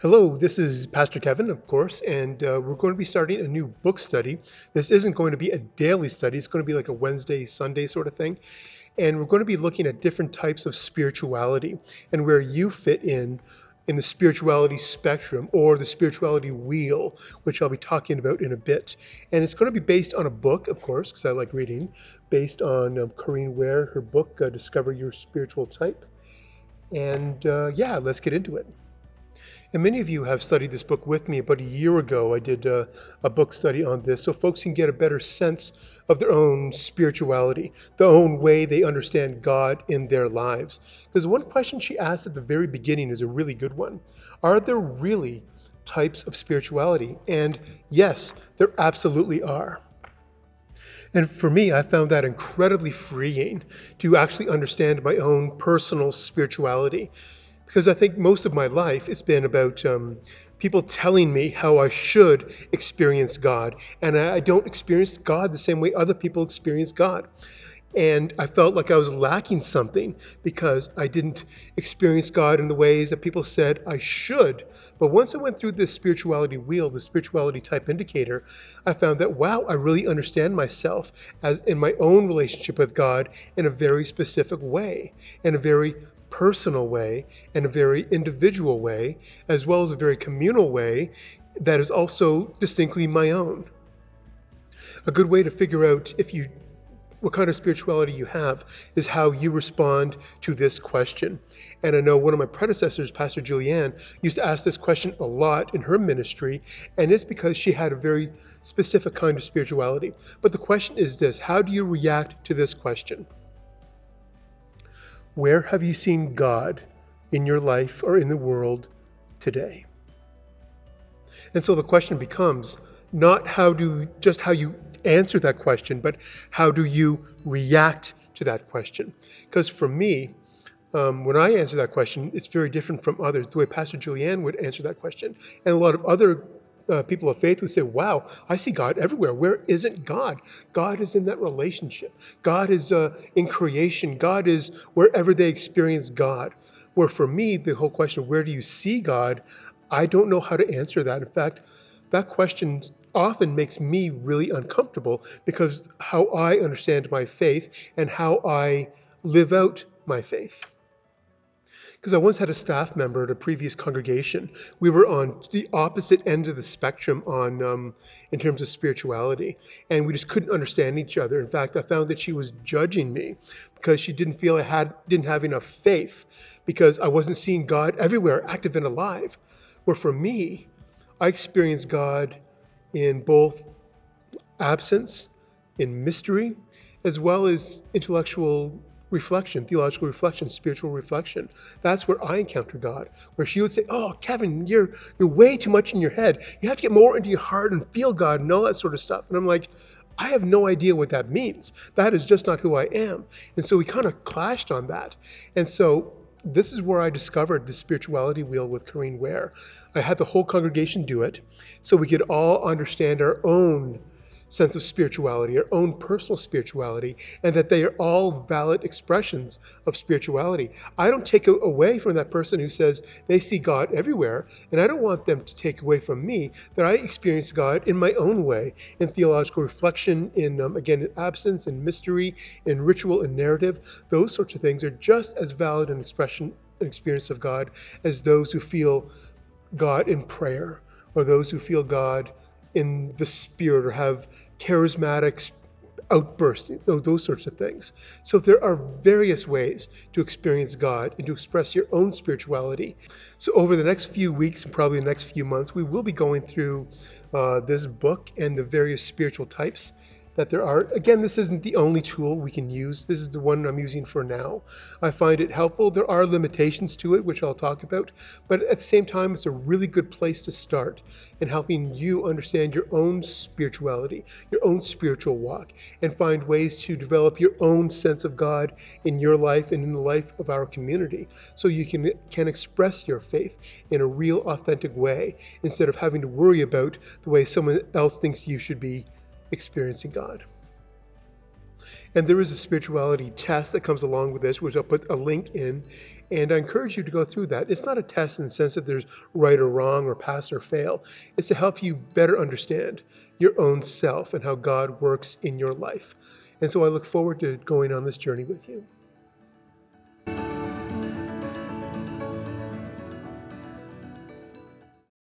Hello, this is Pastor Kevin, of course, and we're going to be starting a new book study. This isn't going to be a daily study, it's going to be like a Wednesday, Sunday sort of thing. And we're going to be looking at different types of spirituality and where you fit in the spirituality spectrum or the spirituality wheel, which I'll be talking about in a bit. And it's going to be based on a book, of course, because I like reading, based on Corinne Ware, her book, Discover Your Spiritual Type. And yeah, let's get into it. And many of you have studied this book with me. About a year ago, I did a book study on this so folks can get a better sense of their own spirituality, the own way they understand God in their lives. Because one question she asked at the very beginning is a really good one. Are there really types of spirituality? And yes, there absolutely are. And for me, I found that incredibly freeing to actually understand my own personal spirituality. Because I think most of my life it's been about people telling me how I should experience God. And I don't experience God the same way other people experience God. And I felt like I was lacking something because I didn't experience God in the ways that people said I should. But once I went through this spirituality wheel, the spirituality type indicator, I found that, wow, I really understand myself as in my own relationship with God in a very specific way, in a very personal way, and a very individual way, as well as a very communal way that is also distinctly my own. A good way to figure out if you what kind of spirituality you have is how you respond to this question. And I know one of my predecessors, Pastor Julianne, used to ask this question a lot in her ministry, and it's because she had a very specific kind of spirituality. But the question is this: how do you react to this question? Where have you seen God in your life or in the world today? And so the question becomes not how you answer that question, but how do you react to that question? Because for me, when I answer that question, it's very different from others. The way Pastor Julianne would answer that question, and a lot of other people of faith would say, wow, I see God everywhere. Where isn't God? God is in that relationship. God is in creation. God is wherever they experience God. Where for me, the whole question of where do you see God, I don't know how to answer that. In fact, that question often makes me really uncomfortable because how I understand my faith and how I live out my faith. Because I once had a staff member at a previous congregation. We were on the opposite end of the spectrum in terms of spirituality, and we just couldn't understand each other. In fact, I found that she was judging me because she didn't feel didn't have enough faith because I wasn't seeing God everywhere, active and alive. Where for me, I experienced God in both absence, in mystery, as well as intellectual reflection, theological reflection, spiritual reflection. That's where I encounter God. Where she would say, "Oh, Kevin, you're way too much in your head. You have to get more into your heart and feel God and all that sort of stuff." And I'm like, I have no idea what that means. That is just not who I am. And so we kind of clashed on that. And so this is where I discovered the spirituality wheel with Corinne Ware. I had the whole congregation do it so we could all understand our own sense of spirituality, our own personal spirituality, and that they are all valid expressions of spirituality. I don't take away from that person who says they see God everywhere, and I don't want them to take away from me that I experience God in my own way, in theological reflection, again, in absence, in mystery, in ritual and narrative. Those sorts of things are just as valid an expression, an experience of God as those who feel God in prayer, or those who feel God in the spirit or have charismatic outbursts, those sorts of things. So there are various ways to experience God and to express your own spirituality. So over the next few weeks and probably the next few months, we will be going through this book and the various spiritual types that there are. Again, this isn't the only tool we can use. This is the one I'm using for now. I find it helpful. There are limitations to it, which I'll talk about, but at the same time, it's a really good place to start in helping you understand your own spirituality, your own spiritual walk, and find ways to develop your own sense of God in your life and in the life of our community, so you can express your faith in a real, authentic way instead of having to worry about the way someone else thinks you should be experiencing God. And there is a spirituality test that comes along with this, which I'll put a link in. And I encourage you to go through that. It's not a test in the sense that there's right or wrong or pass or fail. It's to help you better understand your own self and how God works in your life. And so I look forward to going on this journey with you.